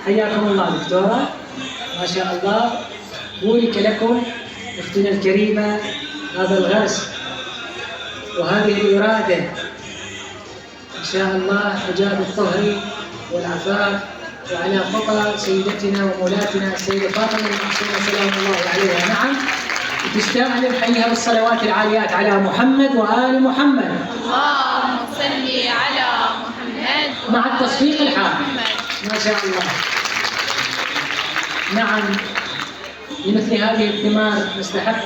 حياكم الله دكتورة، ما شاء الله. بورك لكم أختنا الكريمة هذا الغرس وهذه الإرادة إن شاء الله، حجاب الطهر والعفاف وعلى خطى سيدتنا ومولاتنا السيدة فاطمة المعصومة سلام الله عليها. نعم، تستاهل نحييها بالصلوات العاليات على محمد وآل محمد. اللهم صل على محمد مع التصفيق الحار. محمد. ما شاء الله. نعم، لمثل هذه الثمار نستحق